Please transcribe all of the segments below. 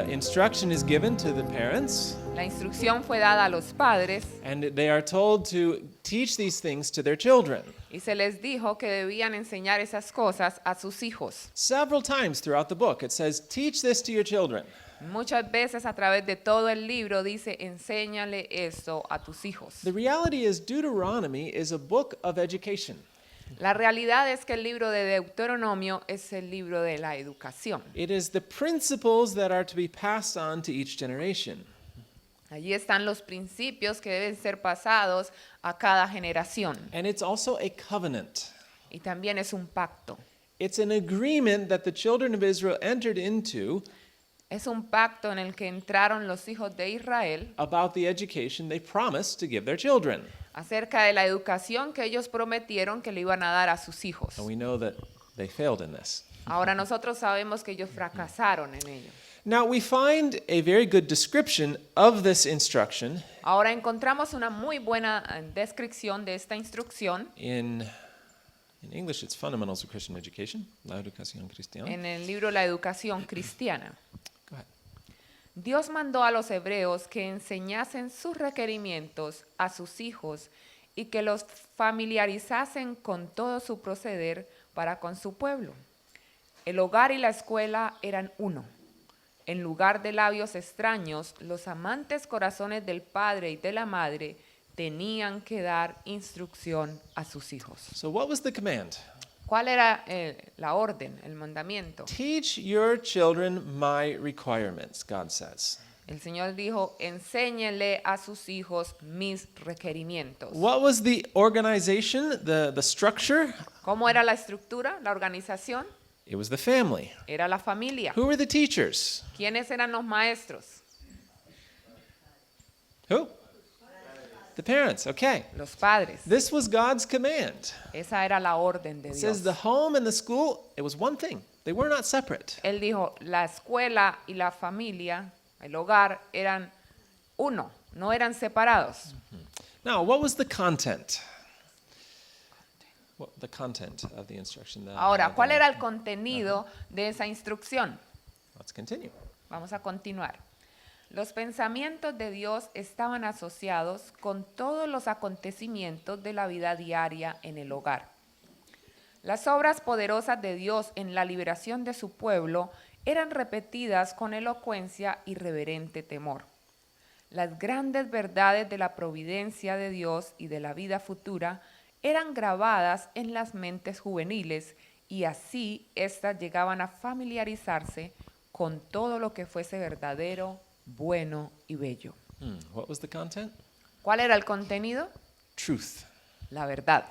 The instruction is given to the parents, La instrucción fue dada a los padres and they are told to teach these things to their children. y se les dijo que debían enseñar esas cosas a sus hijos. Several times throughout the book, it says, teach this to your children. Muchas veces a través de todo el libro dice, enséñale esto a tus hijos. The reality is Deuteronomy is a book of education. La realidad es que el libro de Deuteronomio es el libro de la educación. It is the principles that are to be passed on to each generation. Allí están los principios que deben ser pasados a cada generación. And it's also a covenant. Y también es un pacto. It's an agreement that the children of Israel entered into Es un pacto en el que entraron los hijos de Israel about the education they promised to give their children. acerca de la educación que ellos prometieron que le iban a dar a sus hijos. And we know that they failed in this. Ahora nosotros sabemos que ellos fracasaron en ello. Now we find a very good description of this instruction Ahora encontramos una muy buena descripción de esta instrucción in English it's Fundamentals of Christian Education, La Educación Cristiana. en el libro La Educación Cristiana. Go ahead. Dios mandó a los hebreos que enseñasen sus requerimientos a sus hijos y que los familiarizasen con todo su proceder para con su pueblo. El hogar y la escuela eran uno. En lugar de labios extraños, los amantes corazones del padre y de la madre tenían que dar instrucción a sus hijos. So what was the command? ¿Cuál era la orden, el mandamiento? Teach your children my requirements, God says. El Señor dijo, enséñenle a sus hijos mis requerimientos. What was the organization, the structure? ¿Cómo era la estructura, la organización? It was the family. Era la familia. Who were the teachers? ¿Quiénes eran los maestros? Who? The parents, okay. Los padres. This was God's command. Esa era la orden de It Dios. says the home and the school, it was one thing. They were not separate. Él dijo, la escuela y la familia, el hogar, eran uno, no eran separados. Now, what was the content? What, the content of the instruction. Ahora, ¿cuál era el contenido de esa instrucción? Let's continue. Vamos a continuar. Los pensamientos de Dios estaban asociados con todos los acontecimientos de la vida diaria en el hogar. Las obras poderosas de Dios en la liberación de su pueblo eran repetidas con elocuencia y reverente temor. Las grandes verdades de la providencia de Dios y de la vida futura eran grabadas en las mentes juveniles y así éstas llegaban a familiarizarse con todo lo que fuese verdadero, bueno y bello. What was the content? ¿Cuál era el contenido? Truth, La verdad,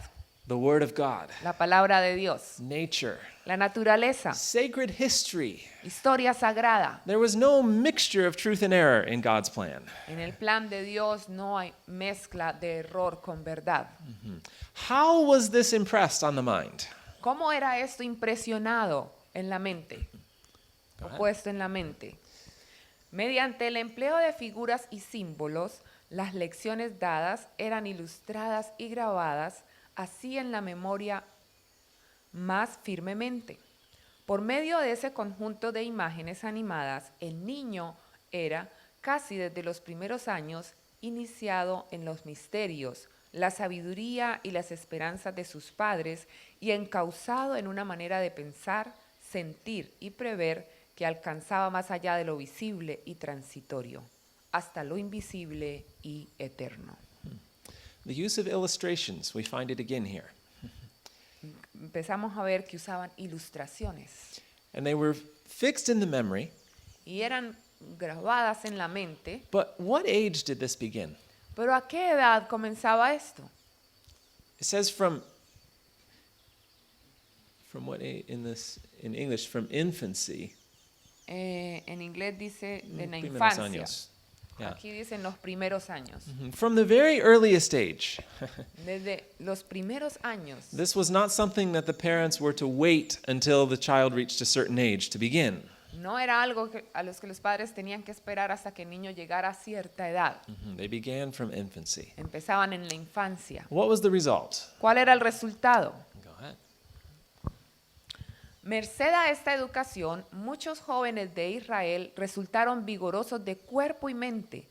the Word of God, la palabra de Dios, nature, la naturaleza, sacred history. historia sagrada. There was no mixture of truth and error in God's plan. En el plan de Dios no hay mezcla de error con verdad. How was this impressed on the mind? ¿Cómo era esto impresionado en la mente? O puesto en la mente. Mediante el empleo de figuras y símbolos, las lecciones dadas eran ilustradas y grabadas así en la memoria más firmemente. Por medio de ese conjunto de imágenes animadas, el niño era, casi desde los primeros años, iniciado en los misterios, la sabiduría y las esperanzas de sus padres y encauzado en una manera de pensar, sentir y prever que alcanzaba más allá de lo visible y transitorio, hasta lo invisible y eterno. The use of illustrations, we find it again here. Empezamos a ver que usaban ilustraciones And they were fixed in the memory. y eran grabadas en la mente. But what age did this begin? ¿Pero a qué edad comenzaba esto? It says from what in English, from infancy. En inglés dice de la Primeros infancia. años. Yeah. Aquí dicen los primeros años. From the very earliest age. Desde los primeros años. This was not something that the parents were to wait until the child reached a certain age to begin. No era algo a los que los padres tenían que esperar hasta que el niño llegara a cierta edad. They began from infancy. Empezaban en la infancia. What was the result? ¿Cuál era el resultado? Go ahead. Merced a esta educación, muchos jóvenes de Israel resultaron vigorosos de cuerpo y mente,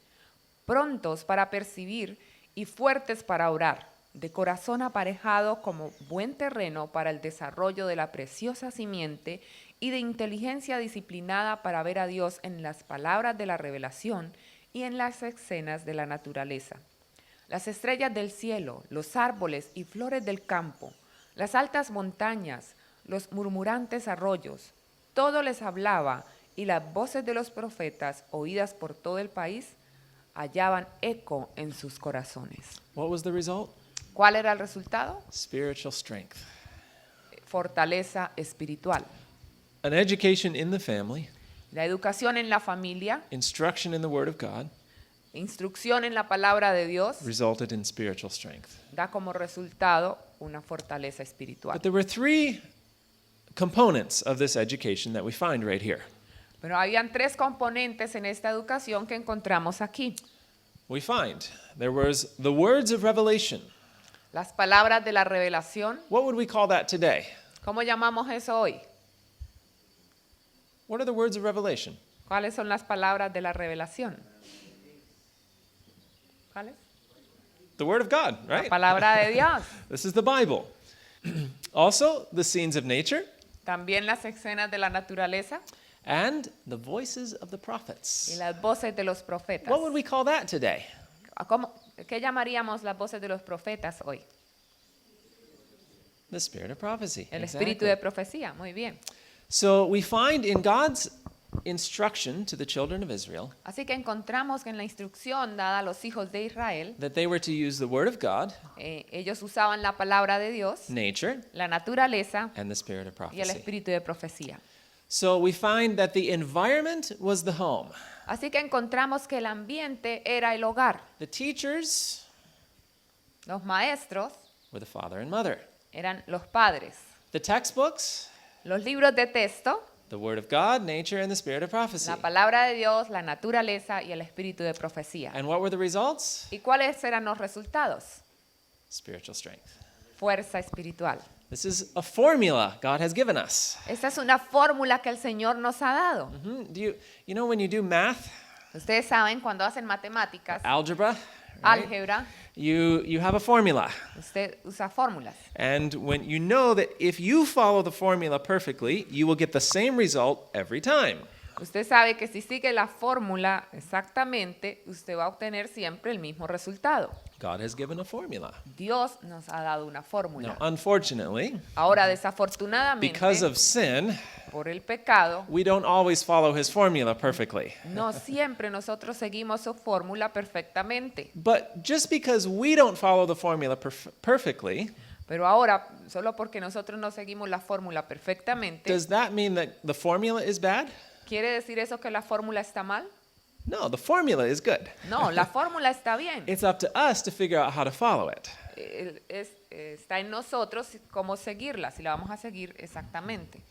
prontos para percibir y fuertes para orar, de corazón aparejado como buen terreno para el desarrollo de la preciosa simiente y de inteligencia disciplinada para ver a Dios en las palabras de la revelación y en las escenas de la naturaleza. Las estrellas del cielo, los árboles y flores del campo, las altas montañas, los murmurantes arroyos, todo les hablaba, y las voces de los profetas, oídas por todo el país, hallaban eco en sus corazones. What was the result? ¿Cuál era el resultado? Spiritual strength. Fortaleza espiritual. An education in the family, La educación en la familia, instruction in the Word of God, instrucción en la palabra de Dios, resulted in spiritual strength. da como resultado una fortaleza espiritual. But there were three components of this education that we find right here. Pero habían tres componentes en esta educación que encontramos aquí. We find there was the words of revelation. Las palabras de la revelación. What would we call that today? ¿Cómo llamamos eso hoy? What are the words of revelation? ¿Cuáles son las palabras de la revelación? ¿Cuáles? The Word of God, La right? palabra de Dios. This is the Bible. Also, the scenes of nature También las escenas de la naturaleza and the voices of the y prophets. las voces de los profetas. What would we call that today? ¿Qué llamaríamos las voces de los profetas hoy? The spirit of prophecy. El Exactly. espíritu de profecía. Muy bien. So we find in God's instruction to the children of Israel Así que encontramos que en la instrucción dada a los hijos de Israel, that they were to use the Word of God, ellos usaban la palabra de Dios, nature, la naturaleza and the spirit of y el prophecy. espíritu de profecía. So we find that the environment was the home. Así que encontramos que el ambiente era el hogar. The teachers Los maestros were the father and mother. eran los padres. The textbooks, Los libros de texto, the Word of God, nature, and the spirit of prophecy. la palabra de Dios, la naturaleza y el espíritu de profecía. And what were the results? ¿Y cuáles eran los resultados? Spiritual strength. Fuerza espiritual. This is a formula God has given us. Esta es una fórmula que el Señor nos ha dado. Do you know when you do math, Ustedes saben, cuando hacen matemáticas, algebra, right? álgebra, You have a formula. usted usa fórmulas. And when you know that if you follow the formula perfectly, you will get the same result every time. Usted sabe que si sigue la fórmula exactamente, usted va a obtener siempre el mismo resultado. God has given a formula. Dios nos ha dado una Now, fórmula. unfortunately, Ahora, desafortunadamente, because of sin, por el pecado, we don't always follow his formula perfectly. no siempre nosotros seguimos su fórmula perfectamente. But just because we don't follow the formula perfectly, Pero ahora, solo porque nosotros no seguimos la fórmula perfectamente, does that mean that the formula is bad? ¿quiere decir eso que la fórmula está mal? No, the formula is good. No, la fórmula está bien. It's up to us to figure out how to follow it. Está en nosotros cómo seguirla, si la vamos a seguir exactamente.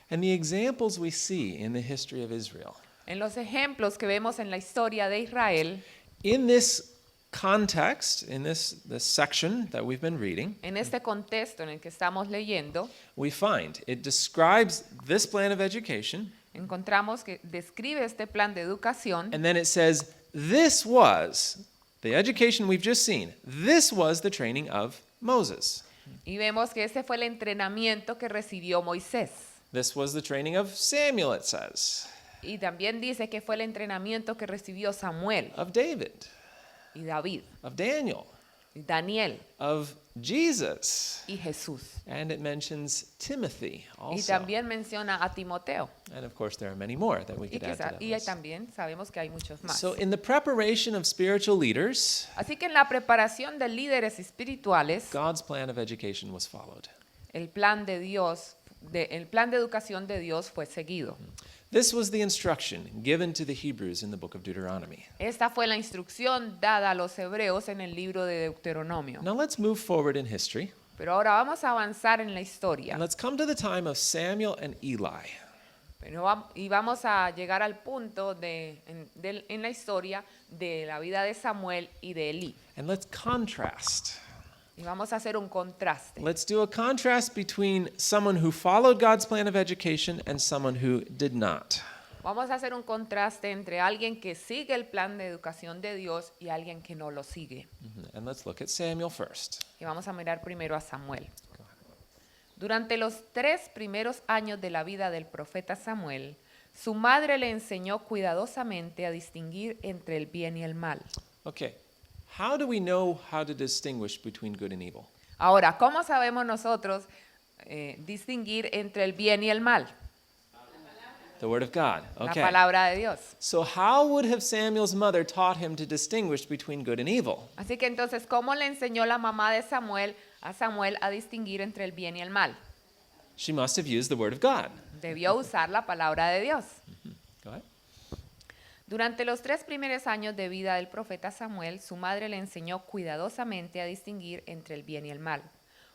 And the examples we see in the history of Israel, En los ejemplos que vemos en la historia de Israel, in this context, in this section that we've been reading, en este contexto en el que estamos leyendo, we find it describes this plan of education, encontramos que describe este plan de educación and then it says, this was the education we've just seen. This was the training of Moses. y vemos que ese fue el entrenamiento que recibió Moisés. This was the training of Samuel, it says, Y también dice que fue el entrenamiento que recibió Samuel of David, y David, of Daniel, y Daniel of Jesus. y Jesús. And it mentions Timothy Y also. también menciona a Timoteo. And of course, there are many more that we Y, could add to that list. también sabemos que hay muchos más. So, in the preparation of spiritual leaders, Así que en la preparación de líderes espirituales, God's plan of education was followed. el plan de Dios, el plan de educación de Dios fue seguido. This was the instruction given to the Hebrews in the book of Deuteronomy. Esta fue la instrucción dada a los hebreos en el libro de Deuteronomio. Now, let's move forward in history. Pero ahora vamos a avanzar en la historia. And let's come to the time of Samuel and Eli. Y vamos a llegar al punto en la historia de la vida de Samuel y de Elí. And let's contrast Y vamos a hacer un contraste. Let's do a contrast between someone who followed God's plan of education and someone who did not. Vamos a hacer un contraste entre alguien que sigue el plan de educación de Dios y alguien que no lo sigue. And let's look at Samuel first. Y vamos a mirar primero a Samuel. Durante los 3 primeros años de la vida del profeta Samuel, su madre le enseñó cuidadosamente a distinguir entre el bien y el mal. Okay, how do we know how to distinguish between good and evil? Ahora, ¿cómo sabemos nosotros distinguir entre el bien y el mal? The Word of God. La Okay. palabra de Dios. So how would have Samuel's mother taught him to distinguish between good and evil? Así que entonces, ¿cómo le enseñó la mamá de Samuel a distinguir entre el bien y el mal? She must have used the Word of God. Debió usar la palabra de Dios. Go ahead. Durante los 3 primeros años de vida del profeta Samuel, su madre le enseñó cuidadosamente a distinguir entre el bien y el mal.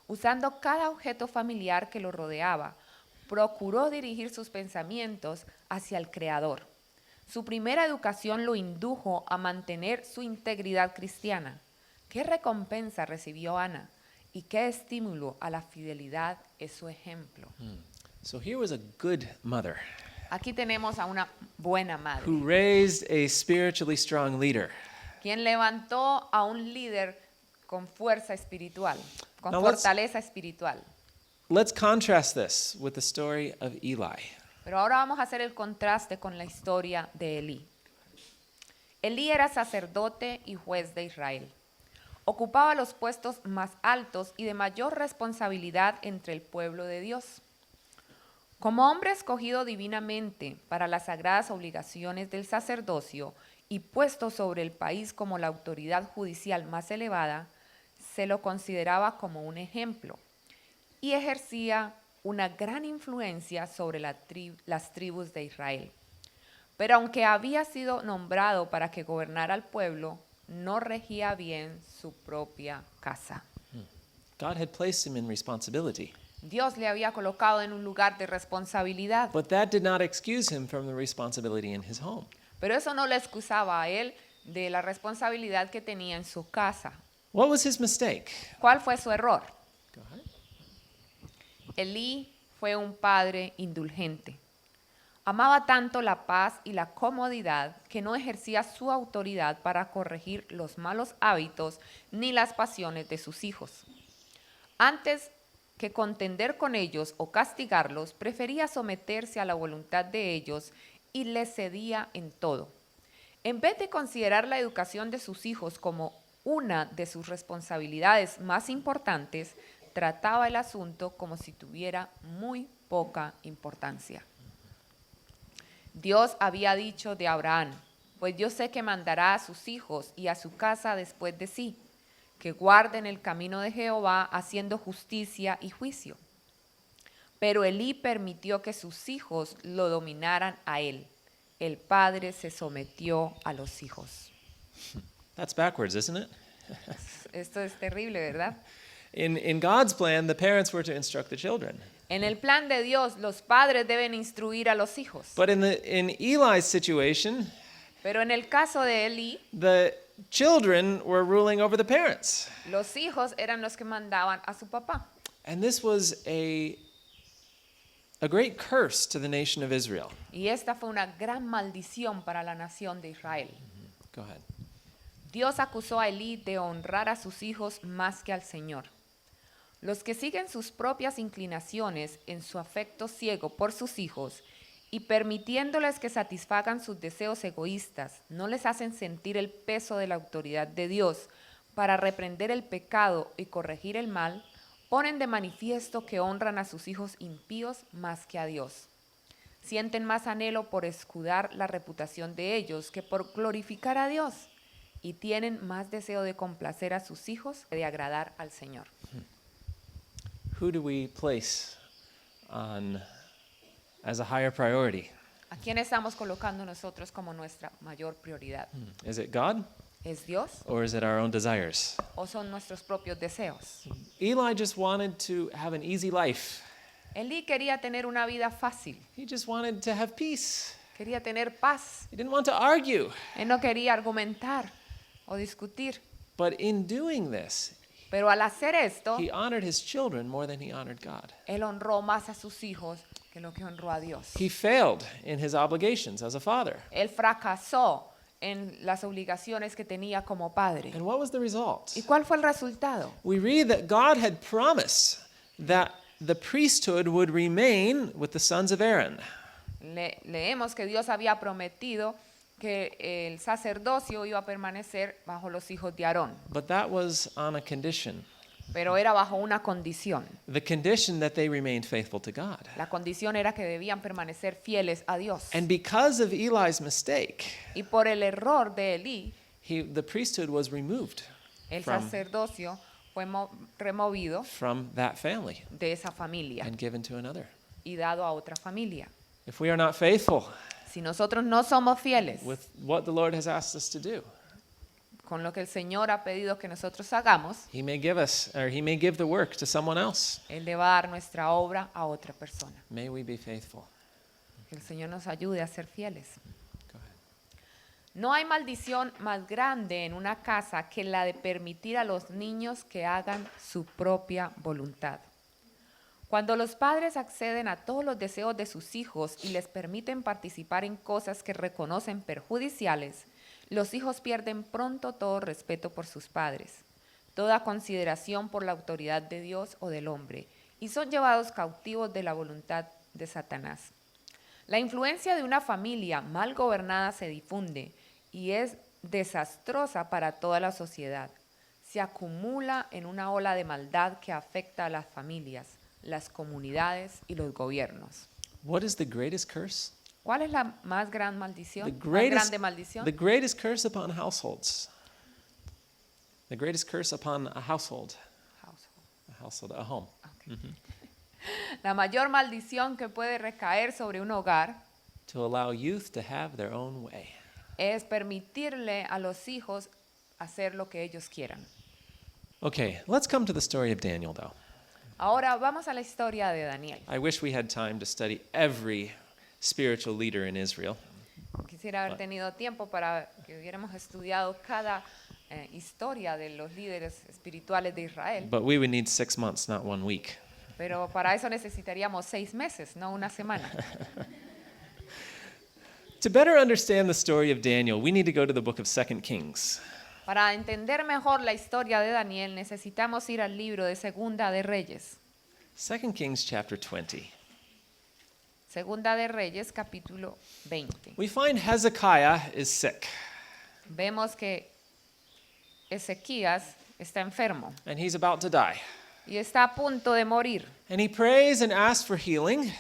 Usando cada objeto familiar que lo rodeaba, procuró dirigir sus pensamientos hacia el Creador. Su primera educación lo indujo a mantener su integridad cristiana. ¿Qué recompensa recibió Ana? ¿Y qué estímulo a la fidelidad es su ejemplo? So here was a good mother Aquí tenemos a una buena madre, who raised a spiritually strong leader. quien levantó a un líder con fuerza espiritual, con Now let's- fortaleza espiritual. Let's contrast this with the story of Eli. Pero ahora vamos a hacer el contraste con la historia de Elí. Elí era sacerdote y juez de Israel. Ocupaba los puestos más altos y de mayor responsabilidad entre el pueblo de Dios. Como hombre escogido divinamente para las sagradas obligaciones del sacerdocio y puesto sobre el país como la autoridad judicial más elevada, se lo consideraba como un ejemplo y ejercía una gran influencia sobre las tribus de Israel. Pero aunque había sido nombrado para que gobernara al pueblo, no regía bien su propia casa. God had placed him in responsibility, Dios le había colocado en un lugar de responsabilidad, but that did not excuse him from the responsibility in his home. pero eso no le excusaba a él de la responsabilidad que tenía en su casa. What was his mistake? ¿Cuál fue su error? Go ahead. Elí fue un padre indulgente. Amaba tanto la paz y la comodidad que no ejercía su autoridad para corregir los malos hábitos ni las pasiones de sus hijos. Antes que contender con ellos o castigarlos, prefería someterse a la voluntad de ellos y les cedía en todo. En vez de considerar la educación de sus hijos como una de sus responsabilidades más importantes, trataba el asunto como si tuviera muy poca importancia. Dios había dicho de Abraham, pues yo sé que mandará a sus hijos y a su casa después de sí, que guarden el camino de Jehová haciendo justicia y juicio. Pero Elí permitió que sus hijos lo dominaran a él. El padre se sometió a los hijos. That's backwards, isn't it? Esto es terrible, ¿verdad? In God's plan, the parents were to instruct the children. En el plan de Dios, los padres deben instruir a los hijos. But in Eli's situation, Pero en el caso de Elí, the children were ruling over the parents. los hijos eran los que mandaban a su papá. And this was a great curse to the nation of Israel. Y esta fue una gran maldición para la nación de Israel. Go ahead. Dios acusó a Elí de honrar a sus hijos más que al Señor. Los que siguen sus propias inclinaciones en su afecto ciego por sus hijos y permitiéndoles que satisfagan sus deseos egoístas, no les hacen sentir el peso de la autoridad de Dios para reprender el pecado y corregir el mal, ponen de manifiesto que honran a sus hijos impíos más que a Dios. Sienten más anhelo por escudar la reputación de ellos que por glorificar a Dios, y tienen más deseo de complacer a sus hijos que de agradar al Señor. Who do we place as a higher priority? ¿A quién estamos colocando nosotros como nuestra mayor prioridad? Is it God ¿Es Dios or is it our own desires? o son nuestros propios deseos? Eli just wanted to have an easy life. Elí quería tener una vida fácil, He just wanted to have peace. quería tener paz. He didn't want to argue. Él no quería argumentar o discutir, But in doing this, Pero al hacer esto, he honored his children more than he honored God. él honró más a sus hijos que lo que honró a Dios. He failed in his obligations as a father. Él fracasó en las obligaciones que tenía como padre. And what was the result? ¿Y cuál fue el resultado? We read that God had promised that the priesthood would remain with the sons of Aaron. Leemos que Dios había prometido que el sacerdocio iba a permanecer bajo los hijos de Aarón, But that was on a condition. pero era bajo una condición. The condition that they remained faithful to God. La condición era que debían permanecer fieles a Dios. And because of Eli's mistake, Y por el error de Elí, the priesthood was removed el from, sacerdocio fue removido from that family de esa familia and given to another. y dado a otra familia. If we are not faithful Si nosotros no somos fieles with what the Lord has asked us to do, con lo que el Señor ha pedido que nosotros hagamos, He may give the work to someone else. Él le va a dar nuestra obra a otra persona. May we be faithful. Que el Señor nos ayude a ser fieles. Go ahead. No hay maldición más grande en una casa que la de permitir a los niños que hagan su propia voluntad. Cuando los padres acceden a todos los deseos de sus hijos y les permiten participar en cosas que reconocen perjudiciales, los hijos pierden pronto todo respeto por sus padres, toda consideración por la autoridad de Dios o del hombre, y son llevados cautivos de la voluntad de Satanás. La influencia de una familia mal gobernada se difunde y es desastrosa para toda la sociedad. Se acumula en una ola de maldad que afecta a las familias, las comunidades y los gobiernos. What is the greatest curse? ¿Cuál es la más gran maldición? The ¿Más greatest, grande maldición? the greatest curse upon households. The greatest curse upon a household. A home. Okay. La mayor maldición que puede recaer sobre un hogar To allow youth to have their own way. es permitirle a los hijos hacer lo que ellos quieran. Okay, let's come to the story of Daniel, though. Ahora vamos a la historia de Daniel. I wish we had time to study every spiritual leader in Israel. Quisiera haber tenido tiempo para que hubiéramos estudiado cada historia de los líderes espirituales de Israel, But we would need 6 months, not 1 week. pero para eso necesitaríamos 6 meses, no una semana. To better understand the story of Daniel, we need to go to the book of 2 Kings. Para entender mejor la historia de Daniel, necesitamos ir al libro de Segunda de Reyes. 2 Kings chapter 20. Segunda de Reyes, capítulo 20. We find Hezekiah is sick, Vemos que Ezequías está enfermo and he's about to die. y está a punto de morir. And he prays and asks for healing,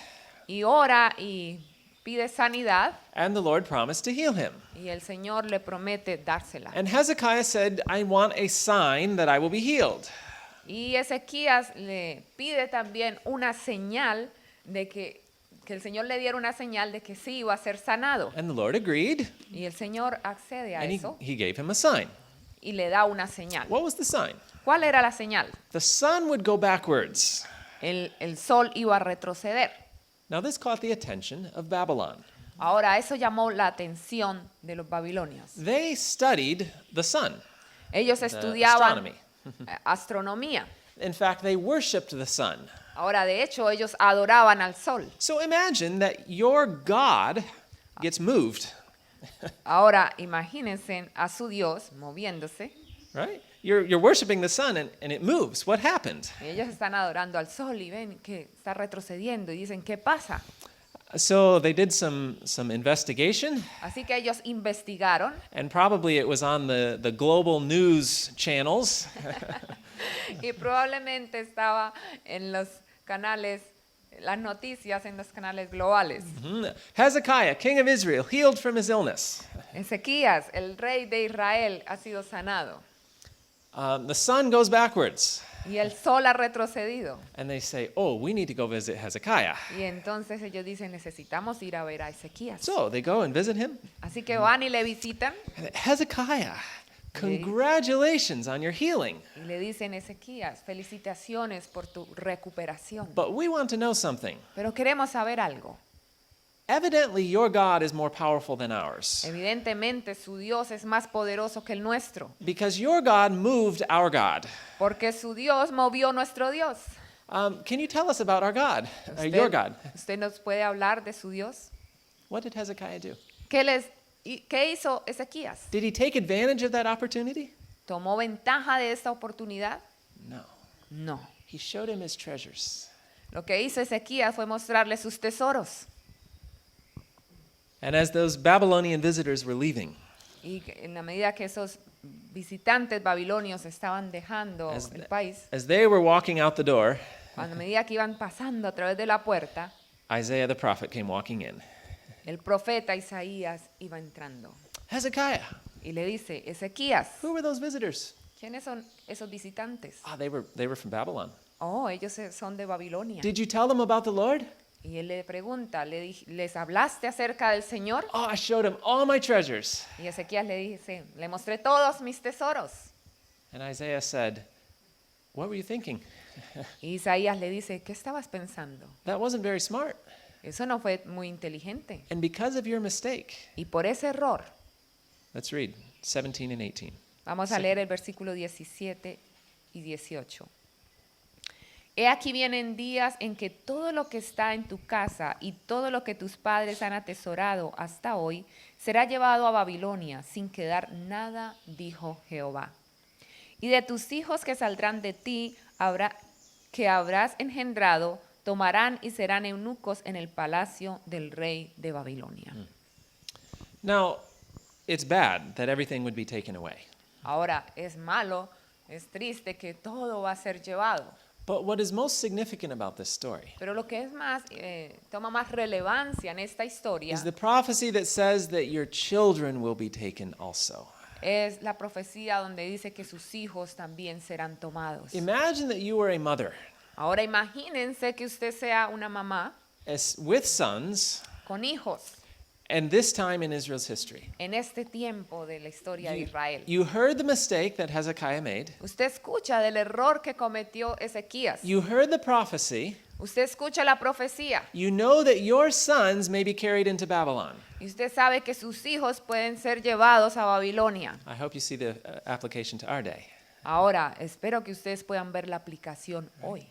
Y ora y pide sanidad and the Lord promised to heal him. y el Señor le promete dársela. And Hezekiah said, I want a sign that I will be healed. Y Ezequías le pide también una señal de que el Señor le diera una señal de que sí iba a ser sanado. And the Lord agreed, Y el Señor accede a and eso he gave him a sign. y le da una señal. What was the sign? ¿Cuál era la señal? The sun would go backwards. El sol iba a retroceder. Now this caught the attention of Babylon. Ahora, eso llamó la atención de los babilonios. They studied the sun, Ellos the estudiaban astronomy. astronomía. In fact, they worshipped the sun. Ahora, de hecho, ellos adoraban al sol. So imagine that your God gets moved, Ahora, imagínense a su Dios moviéndose. right? You're worshiping the sun and it moves. What happened? Y ellos están adorando al sol y ven que está retrocediendo y dicen, ¿qué pasa? So they did some investigation, Así que ellos investigaron and probably it was on the global news channels. y probablemente estaba en los canales, las noticias en los canales globales. Hezekiah, king of Israel, healed from his illness. Ezequías, el rey de Israel, ha sido sanado The sun goes backwards. y el sol ha retrocedido. And they say, oh, we need to go visit Hezekiah. Y entonces ellos dicen, necesitamos ir a ver a Ezequías. So they go and visit him. Así que van y le visitan And Hezekiah, congratulations on your healing. y le dicen, Ezequías, felicitaciones por tu recuperación. But we want to know something. Pero queremos saber algo. evidently your God is more powerful than ours, Evidentemente su Dios es más poderoso que el nuestro, because your God moved our God. porque su Dios movió nuestro Dios. Can you tell us about our God, your God? ¿Usted nos puede hablar de su Dios? What did Hezekiah do? ¿Qué hizo Ezequías? Did he take advantage of that opportunity? ¿Tomó ventaja de esta oportunidad? No. No. He showed him his treasures. Lo que hizo Ezequías fue mostrarle sus tesoros. And as those Babylonian visitors were leaving, Y en la medida que esos visitantes babilonios estaban dejando As el the- país, as they were walking out the door, cuando a medida que iban pasando a través de la puerta, Isaiah the prophet came walking in. el profeta Isaías iba entrando. Hezekiah, Y le dice, Ezequías, who were those visitors? ¿quiénes son esos visitantes? Ah, they were from Babylon. Oh, ellos son de Babilonia. Did you tell them about the Lord? Y él le pregunta, ¿les hablaste acerca del Señor? Oh, I showed him all my treasures. Y Ezequías le dice, le mostré todos mis tesoros. And Isaiah said, what were you thinking? Y Isaías le dice, ¿qué estabas pensando? That wasn't very smart. Eso no fue muy inteligente. And because of your mistake, Y por ese error, let's read 17 and 18. vamos a leer el versículo 17 y 18. He aquí vienen días en que todo lo que está en tu casa y todo lo que tus padres han atesorado hasta hoy será llevado a Babilonia sin quedar nada, dijo Jehová. Y de tus hijos que saldrán de ti, que habrás engendrado, tomarán y serán eunucos en el palacio del rey de Babilonia. Now, it's bad that everything would be taken away. Ahora, es malo, es triste que todo va a ser llevado. But what is most significant about this story Pero lo que es más, toma más relevancia en esta historia is the prophecy that says that your children will be taken also. es la profecía donde dice que sus hijos también serán tomados. Imagine that you were a mother Ahora imagínense que usted sea una mamá with sons, con hijos and this time in Israel's history. en este tiempo de la historia de Israel. You heard the mistake that Hezekiah made. Usted escucha del error que cometió Ezequías. You heard the prophecy. Usted escucha la profecía You know that your sons may be carried into Babylon. y usted sabe que sus hijos pueden ser llevados a Babilonia. I hope you see the application to our day. Ahora, espero que ustedes puedan ver la aplicación hoy.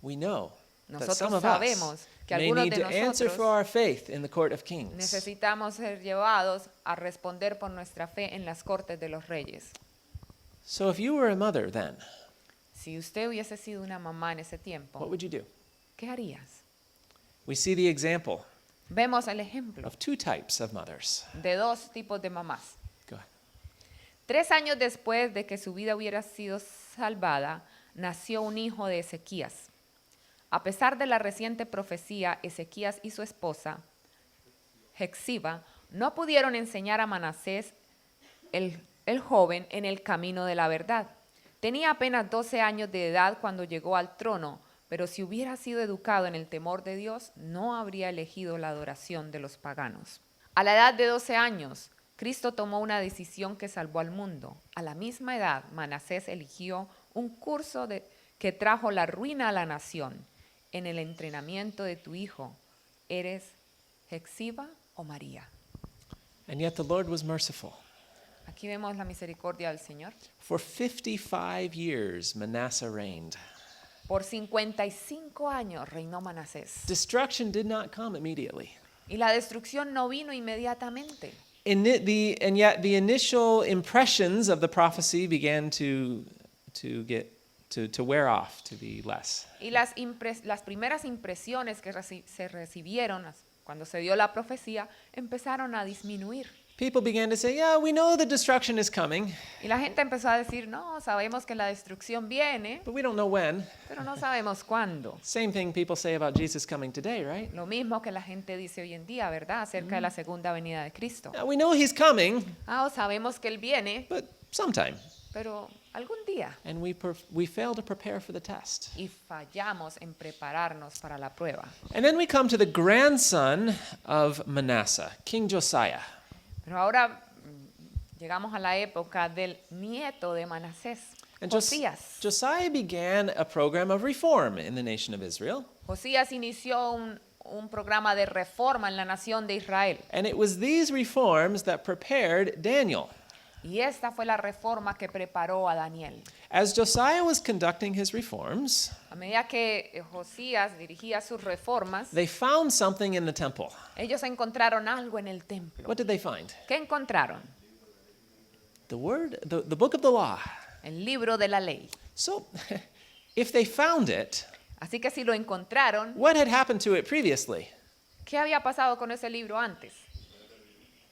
We know that Nosotros some of sabemos us que may algunos need de to answer nosotros for our faith in the court of kings. necesitamos ser llevados a responder por nuestra fe en las cortes de los reyes. So if you were a mother then, Si usted hubiese sido una mamá en ese what tiempo, would you do? ¿qué harías? We see the example Vemos el ejemplo of two types of mothers. de dos tipos de mamás. Go ahead. 3 años después de que su vida hubiera sido salvada, nació un hijo de Ezequías. A pesar de la reciente profecía, Ezequías y su esposa, Hexiba, no pudieron enseñar a Manasés, el joven, en el camino de la verdad. Tenía apenas 12 años de edad cuando llegó al trono, pero si hubiera sido educado en el temor de Dios, no habría elegido la adoración de los paganos. A la edad de 12 años, Cristo tomó una decisión que salvó al mundo. A la misma edad, Manasés eligió un curso que trajo la ruina a la nación. En el entrenamiento de tu hijo, ¿eres Hexiba o María? And yet the Lord was merciful. Aquí vemos la misericordia del Señor. For 55 years, Manasseh reigned. Por 55 años reinó Manasés. Destruction did not come immediately. Y la destrucción no vino inmediatamente. And yet the initial impressions of the prophecy began to wear off, to be less. Y las primeras impresiones que se recibieron cuando se dio la profecía empezaron a disminuir. People began to say, yeah, we know the destruction is coming, Y la gente empezó a decir, no, sabemos que la destrucción viene, but we don't know when. pero no sabemos cuándo. Same thing people say about Jesus coming today, right? Lo mismo que la gente dice hoy en día, ¿verdad? Acerca de la segunda venida de Cristo. Yeah, we know he's coming, Sabemos que Él viene, but sometime. pero algún día. And we fail to prepare for the test. Y fallamos en prepararnos para la prueba. And then we come to the grandson of Manasseh, King Josiah. Pero ahora llegamos a la época del nieto de Manasés, And Josías. Josiah began a program of reform in the nation of Israel. Josías inició un programa de reforma en la nación de Israel. And it was these reforms that prepared Daniel. Y esta fue la reforma que preparó a Daniel. As Josiah was conducting his reforms, A medida que Josías dirigía sus reformas, they found something in the temple. ellos encontraron algo en el templo. What did they find? ¿Qué encontraron? The book of the law. El libro de la ley. So, if they found it, Así que si lo encontraron, what had happened to it previously? ¿qué había pasado con ese libro antes?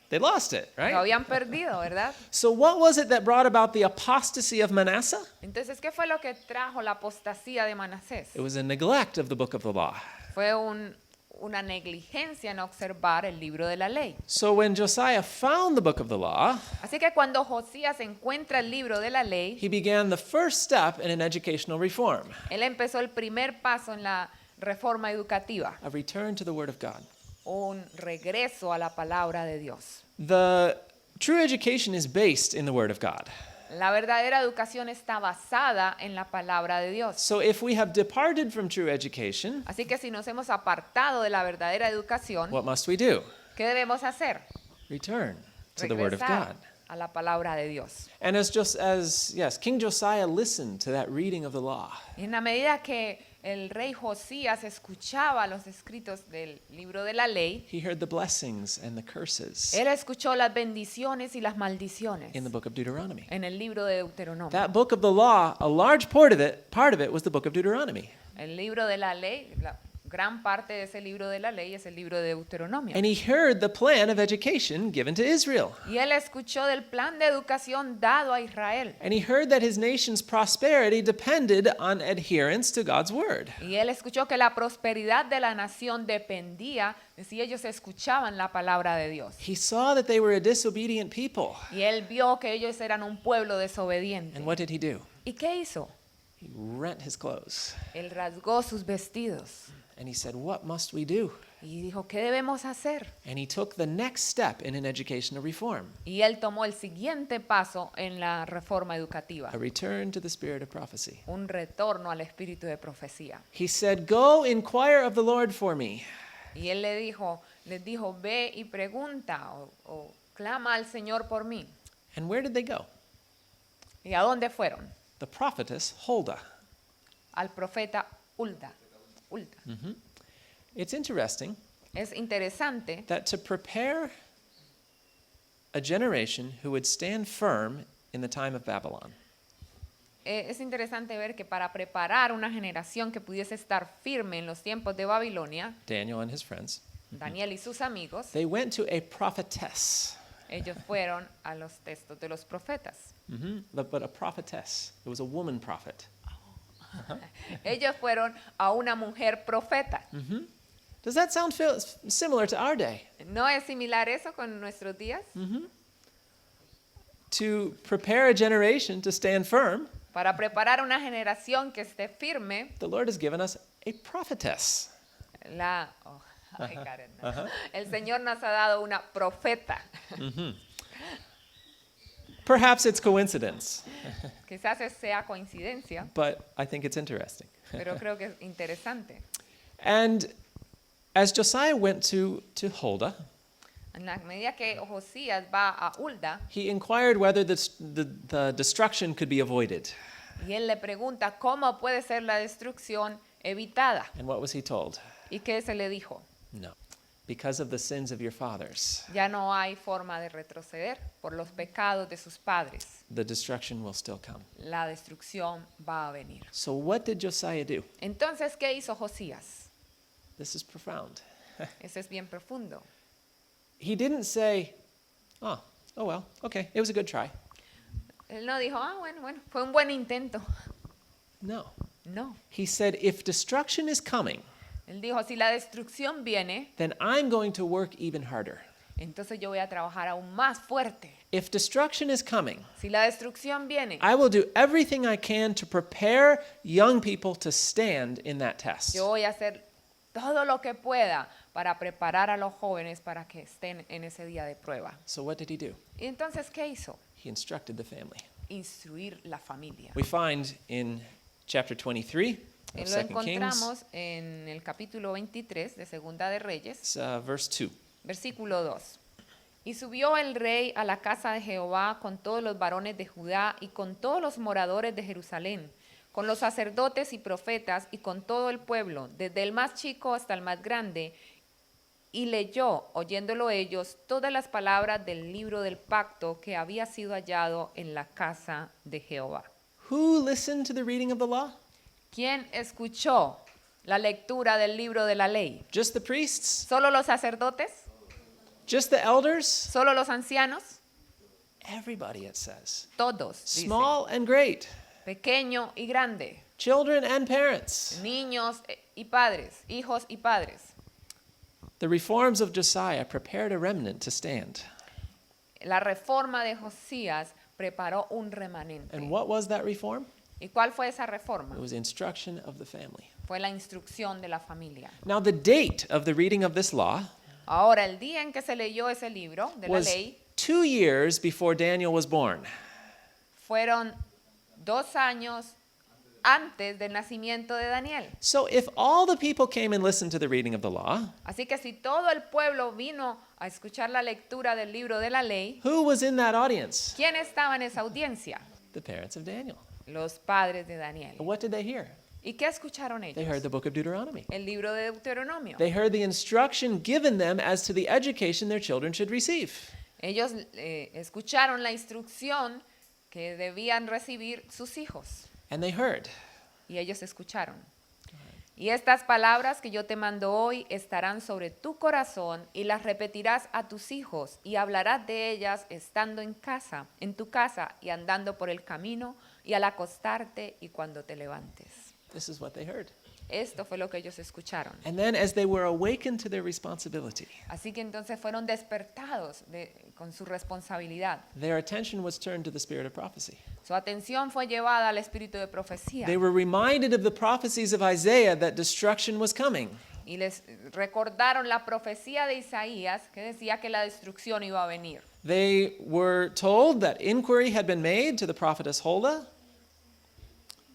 They lost it, Lo right? habían perdido, ¿verdad? So what was it that brought about the apostasy of Manasseh? Entonces, ¿qué fue lo que trajo la apostasía de Manasés? It was a neglect of the book of the law. Fue una negligencia en observar el libro de la ley. So when Josiah found the book of the law, Así que cuando Josías encuentra el libro de la ley, he began the first step in an educational reform, él empezó el primer paso en la reforma educativa, a return to the word of God. un regreso a la palabra de Dios. The true education is based in the word of God. La verdadera educación está basada en la palabra de Dios. So if we have departed from true education, Así que si nos hemos apartado de la verdadera educación, what must we do? ¿qué debemos hacer? Return to the word of Regresar God. a la palabra de Dios. And as King Josiah listened to that reading of the law, Y en la medida que el rey Josías escuchaba los escritos del libro de la ley, he heard the blessings and the curses él escuchó las bendiciones y las maldiciones in the book of Deuteronomy. en el libro de Deuteronomio. That book of the law, a large part of it was the book of Deuteronomy. El libro de la ley, la gran parte de ese libro de la ley es el libro de Deuteronomio. And he heard the plan of education given to Israel. Y él escuchó del plan de educación dado a Israel. And he heard that his nation's prosperity depended on adherence to God's word. Y él escuchó que la prosperidad de la nación dependía de si ellos escuchaban la palabra de Dios. He saw that they were a disobedient people. Y él vio que ellos eran un pueblo desobediente. And what did he do? ¿Y qué hizo? He rent his clothes. Él rasgó sus vestidos And he said, "What must we do?" y dijo, ¿qué debemos hacer? And he took the next step in an educational reform, Y él tomó el siguiente paso en la reforma educativa, a return to the spirit of prophecy. un retorno al espíritu de profecía. He said, "Go inquire of the Lord for me." Y él les dijo, ve y pregunta o clama al Señor por mí. And where did they go? ¿Y a dónde fueron? The prophetess Huldah. Al profeta Hulda. It's interesting Es interesante that to prepare a generation who would stand firm in the time of Babylon, es interesante ver que para preparar una generación que pudiese estar firme en los tiempos de Babilonia, Daniel and his friends, Daniel y sus amigos, they went to a prophetess. ellos fueron a los textos de los profetas. But a prophetess. It was a woman prophet. Ellos fueron a una mujer profeta. Does that sound similar to our day? ¿No es similar eso con nuestros días? To prepare a generation to stand firm, Para preparar una generación que esté firme, the Lord has given us a prophetess. Karen, no. El Señor nos ha dado una profeta. Perhaps it's coincidence, Quizás sea coincidencia, but I think it's interesting. pero creo que es interesante. And as Josiah went to Huldah, En la medida que Josías va a Hulda he inquired whether the destruction could be avoided. y él le pregunta cómo puede ser la destrucción evitada. And what was he told? ¿Y qué se le dijo? No. Because of the sins of your fathers, Ya no hay forma de retroceder por los pecados de sus padres. the destruction will still come. La destrucción va a venir. So what did Josiah do? Entonces, ¿qué hizo Josías? This is profound. Eso es bien profundo. He didn't say, oh well, okay, it was a good try. Él no dijo, bueno, fue un buen intento. No. No. He said, if destruction is coming, Él dijo, si la destrucción viene, then I'm going to work even harder. entonces yo voy a trabajar aún más fuerte. If destruction is coming, Si la destrucción viene, I will do everything I can to prepare young people to stand in that test. yo voy a hacer todo lo que pueda para preparar a los jóvenes para que estén en ese día de prueba. So what did he do? Y entonces, ¿qué hizo? He instructed the family. Instruir la familia. We find in chapter 23, of Lo 2 Kings. encontramos en el capítulo 23 de Segunda de Reyes, It's, verse 2. versículo 2. Y subió el rey a la casa de Jehová con todos los varones de Judá y con todos los moradores de Jerusalén, con los sacerdotes y profetas y con todo el pueblo, desde el más chico hasta el más grande, y leyó, oyéndolo ellos, todas las palabras del libro del pacto que había sido hallado en la casa de Jehová. Who listened to the reading of the law? ¿Quién escuchó la lectura del libro de la ley? Just the priests? ¿Solo los sacerdotes? Just the elders? ¿Solo los ancianos? Everybody, it says. Todos, dice. Small and great. Pequeño y grande. Children and parents. Niños y padres, hijos y padres. The reforms of Josiah prepared a remnant to stand. La reforma de Josías preparó un remanente. And what was that reform? ¿Y cuál fue esa reforma? It was instruction of the family. Fue la instrucción de la familia. Now, the date of the reading of this law Ahora, el día en que se leyó ese libro de la was ley 2 years before Daniel was born. fueron 2 años antes del nacimiento de Daniel. So if all the people came and listened to the reading of the law, Así que si todo el pueblo vino a escuchar la lectura del libro de la ley, who was in that audience? ¿quién estaba en esa audiencia? The parents of Daniel. Los padres de Daniel. And what did they hear? ¿Y qué escucharon They heard ellos? the book of Deuteronomy. El libro de Deuteronomio. They heard the instruction given them as to the education their children should receive. Ellos escucharon la instrucción que debían recibir sus hijos. And they heard. Y ellos escucharon. Y estas palabras que yo te mando hoy estarán sobre tu corazón y las repetirás a tus hijos y hablarás de ellas estando en casa, en tu casa y andando por el camino y al acostarte y cuando te levantes. This is what they heard. Esto fue lo que ellos escucharon. And then as they were awakened to their responsibility, Así que entonces fueron despertados con su responsabilidad. their attention was turned to the spirit of prophecy. Su atención fue llevada al espíritu de profecía. They were reminded of the prophecies of Isaiah that destruction was coming. Y les recordaron la profecía de Isaías que decía que la destrucción iba a venir. They were told that inquiry had been made to the prophetess Huldah.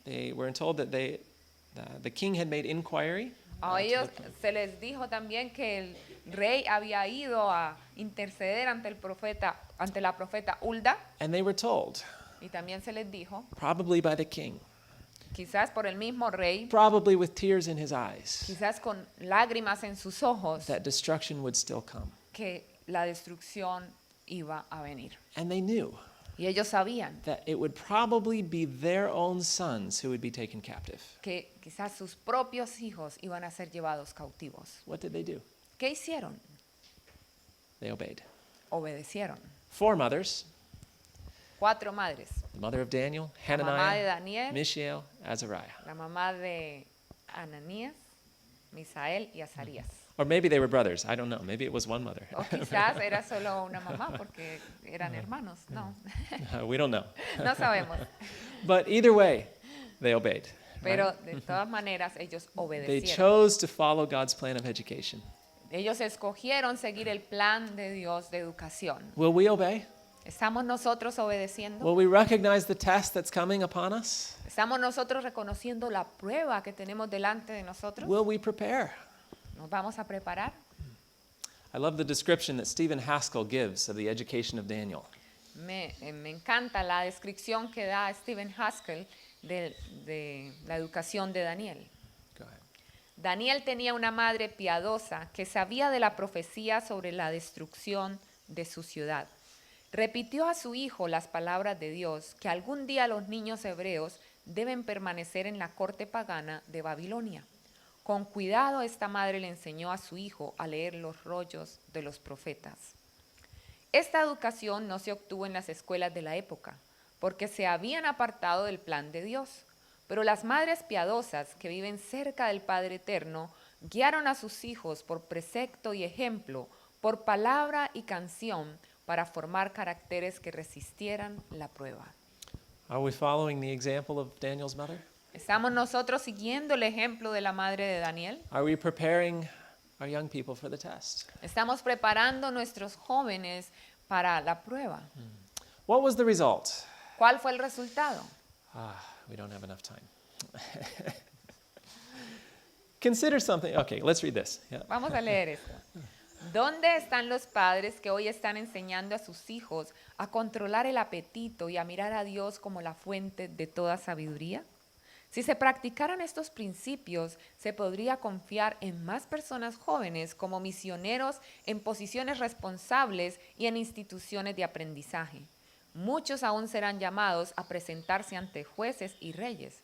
They were told that the king had made inquiry. A ellos se les dijo también que el rey había ido a interceder ante la profeta Hulda, And they were told, y también se les dijo, probably by the king, quizás por el mismo rey, probably with tears in his eyes, quizás con lágrimas en sus ojos, that destruction would still come. que la destrucción iba a venir. And they knew Y ellos sabían that it would probably be their own sons who would be taken captive. que quizás sus propios hijos iban a ser llevados cautivos. What did they do? ¿Qué hicieron? They obeyed. Obedecieron. 4 mothers, 4 madres. the mother of Daniel, La mamá de Hananiah, Daniel, Mishael, Azariah. la mamá de Ananías, Misael y Azarías. Or maybe they were brothers. I don't know. Maybe it was one mother. O quizás era solo una mamá porque eran hermanos. No, We don't know. no sabemos. But either way, they obeyed. Pero de todas maneras ellos They obedecieron. chose to follow God's plan of education. Ellos escogieron seguir el plan de Dios de educación. Will we obey? ¿Estamos nosotros obedeciendo? Will we recognize the test that's coming upon us? ¿Estamos nosotros reconociendo la prueba que tenemos delante de nosotros? Will we prepare? ¿Nos vamos a preparar? I love the description that Stephen Haskell gives of the education of Daniel. Me encanta la descripción que da Stephen Haskell de la educación de Daniel. Go ahead. Daniel tenía una madre piadosa que sabía de la profecía sobre la destrucción de su ciudad. Repitió a su hijo las palabras de Dios, que algún día los niños hebreos deben permanecer en la corte pagana de Babilonia. Con cuidado esta madre le enseñó a su hijo a leer los rollos de los profetas. Esta educación no se obtuvo en las escuelas de la época, porque se habían apartado del plan de Dios. Pero las madres piadosas que viven cerca del Padre Eterno guiaron a sus hijos por precepto y ejemplo, por palabra y canción, para formar caracteres que resistieran la prueba. Are we following the example of Daniel's mother? ¿Estamos nosotros siguiendo el ejemplo de la madre de Daniel? Are we preparing our young people for the test? ¿Estamos preparando a nuestros jóvenes para la prueba? What was the result? ¿Cuál fue el resultado? We don't have enough time. Consider something. Okay, let's read this. Yeah. Vamos a leer esto. ¿Dónde están los padres que hoy están enseñando a sus hijos a controlar el apetito y a mirar a Dios como la fuente de toda sabiduría? Si se practicaran estos principios, se podría confiar en más personas jóvenes como misioneros en posiciones responsables y en instituciones de aprendizaje. Muchos aún serán llamados a presentarse ante jueces y reyes.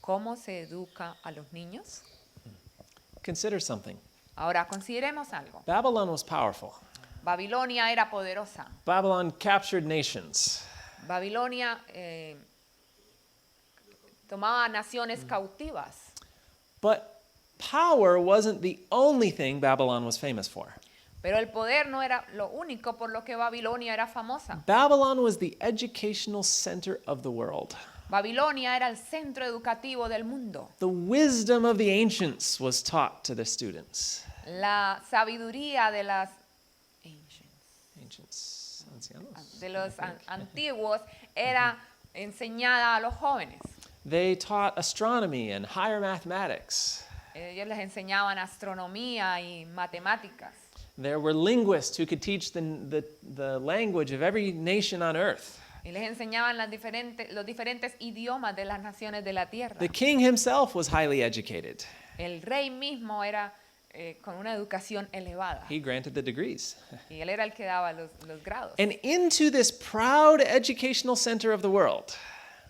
¿Cómo se educa a los niños? Consider something. Ahora, consideremos algo. Babylon was powerful. Babilonia era poderosa. Babylon captured nations. Babilonia tomaba naciones cautivas. But power wasn't the only thing Babylon was famous for. Pero el poder no era lo único por lo que Babilonia era famosa. Babylon was the educational center of the world. Babilonia era el centro educativo del mundo. The wisdom of the ancients was taught to the students. La sabiduría de Ancients, ancianos. los antiguos era enseñada a los jóvenes. They taught astronomy and higher mathematics. Ellos les enseñaban astronomía y matemáticas. There were linguists who could teach the language of every nation on earth. Y les enseñaban los diferentes idiomas de las naciones de la tierra. The king himself was highly educated. El rey mismo era con una educación elevada. He granted the degrees. Y él era el que daba los grados. And into this proud educational center of the world,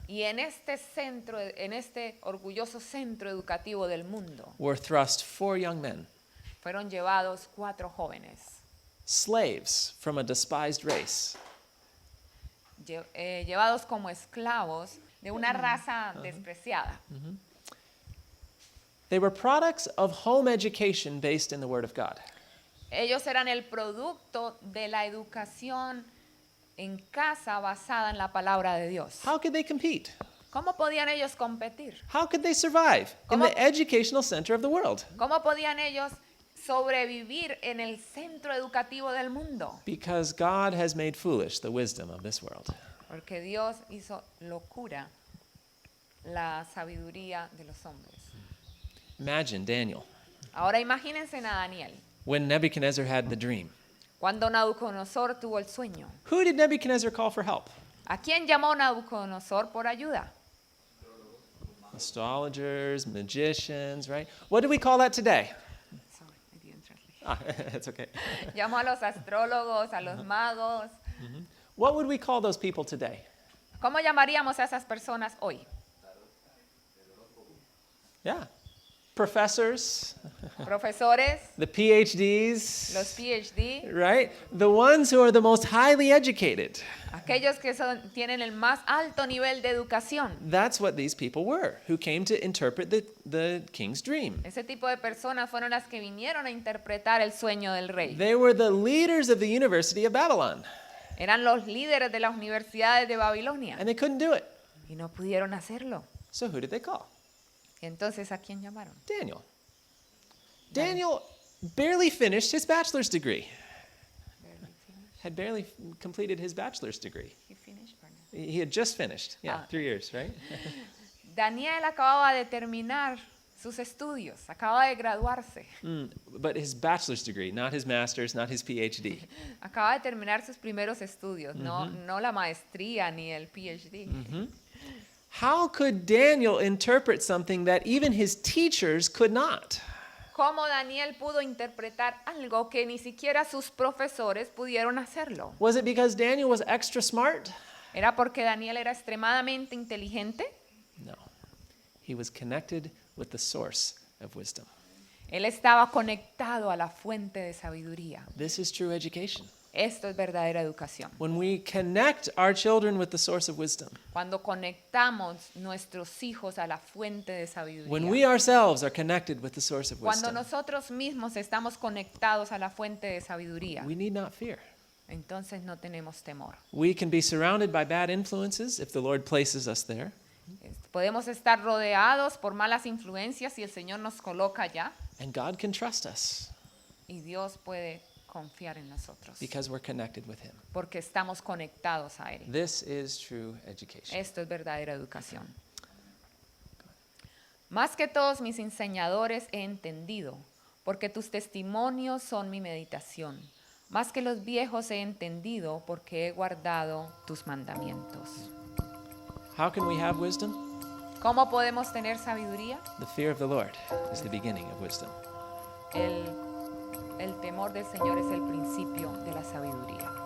Y en este orgulloso centro educativo del mundo, were thrust 4 young men, fueron llevados 4 jóvenes, slaves from a despised race. llevados como esclavos de una raza despreciada. They were products of home education based in the Word of God. Ellos eran el producto de la educación en casa basada en la palabra de Dios. How could they compete? ¿Cómo podían ellos competir? How could they survive in ¿Cómo? the educational center of the world? ¿Cómo podían ellos sobrevivir en el centro educativo del mundo? Because God has made foolish the wisdom of this world. Porque Dios hizo locura la sabiduría de los hombres. Imagine Daniel Ahora imagínense a Daniel, when Nebuchadnezzar had the dream. cuando Nabucodonosor tuvo el sueño. Who did Nebuchadnezzar call for help? ¿A quién llamó Nabucodonosor por ayuda? Astrologers, magicians, right? What do we call that today? Sorry, I didn't translate. It's okay. Llamó a los astrólogos, a los magos. What would we call those people today? ¿Cómo llamaríamos a esas personas hoy? Yeah. Professors, Profesores, the PhDs, los PhD, right? The ones who are the most highly educated. aquellos que tienen el más alto nivel de educación. That's what these people were, who came to interpret the king's dream. Ese tipo de personas fueron las que vinieron a interpretar el sueño del rey. They were the leaders of the University of Babylon, Eran los líderes de las universidades de Babilonia and they couldn't do it. y no pudieron hacerlo. So who did they call? Entonces, ¿a quién llamaron? Daniel. Daniel barely finished his bachelor's degree. Had barely completed his bachelor's degree. He had just finished. Yeah, Ah. 3 years, right? Daniel acababa de terminar sus estudios, acaba de graduarse, But his bachelor's degree, not his master's, not his PhD. acaba de terminar sus primeros estudios, no la maestría ni el PhD. How could Daniel interpret something that even his teachers could not? ¿Cómo Daniel pudo interpretar algo que ni siquiera sus profesores pudieron hacerlo? Was it because Daniel was extra smart? ¿Era porque Daniel era extremadamente inteligente? No. He was connected with the source of wisdom. Él estaba conectado a la fuente de sabiduría. This is true education. Esto es verdadera educación. When we connect our children with the source of wisdom, Cuando conectamos nuestros hijos a la fuente de when we sabiduría. ourselves are connected with the source of Cuando wisdom, nosotros mismos estamos conectados a la fuente de sabiduría, we need not fear. entonces no tenemos temor. We can be surrounded by bad influences if the Lord places us there, Podemos estar rodeados por malas influencias si el Señor nos coloca allá and God can trust us y Dios puede confiar en nosotros because we're connected with Him. porque estamos conectados a Él. This is true education. Esto es verdadera educación. Más que todos mis enseñadores he entendido, porque tus testimonios son mi meditación. Más que los viejos he entendido, porque he guardado tus mandamientos. How can we have wisdom? ¿Cómo podemos tener sabiduría? The fear of the Lord is the beginning of wisdom. El temor del Señor es el principio de la sabiduría.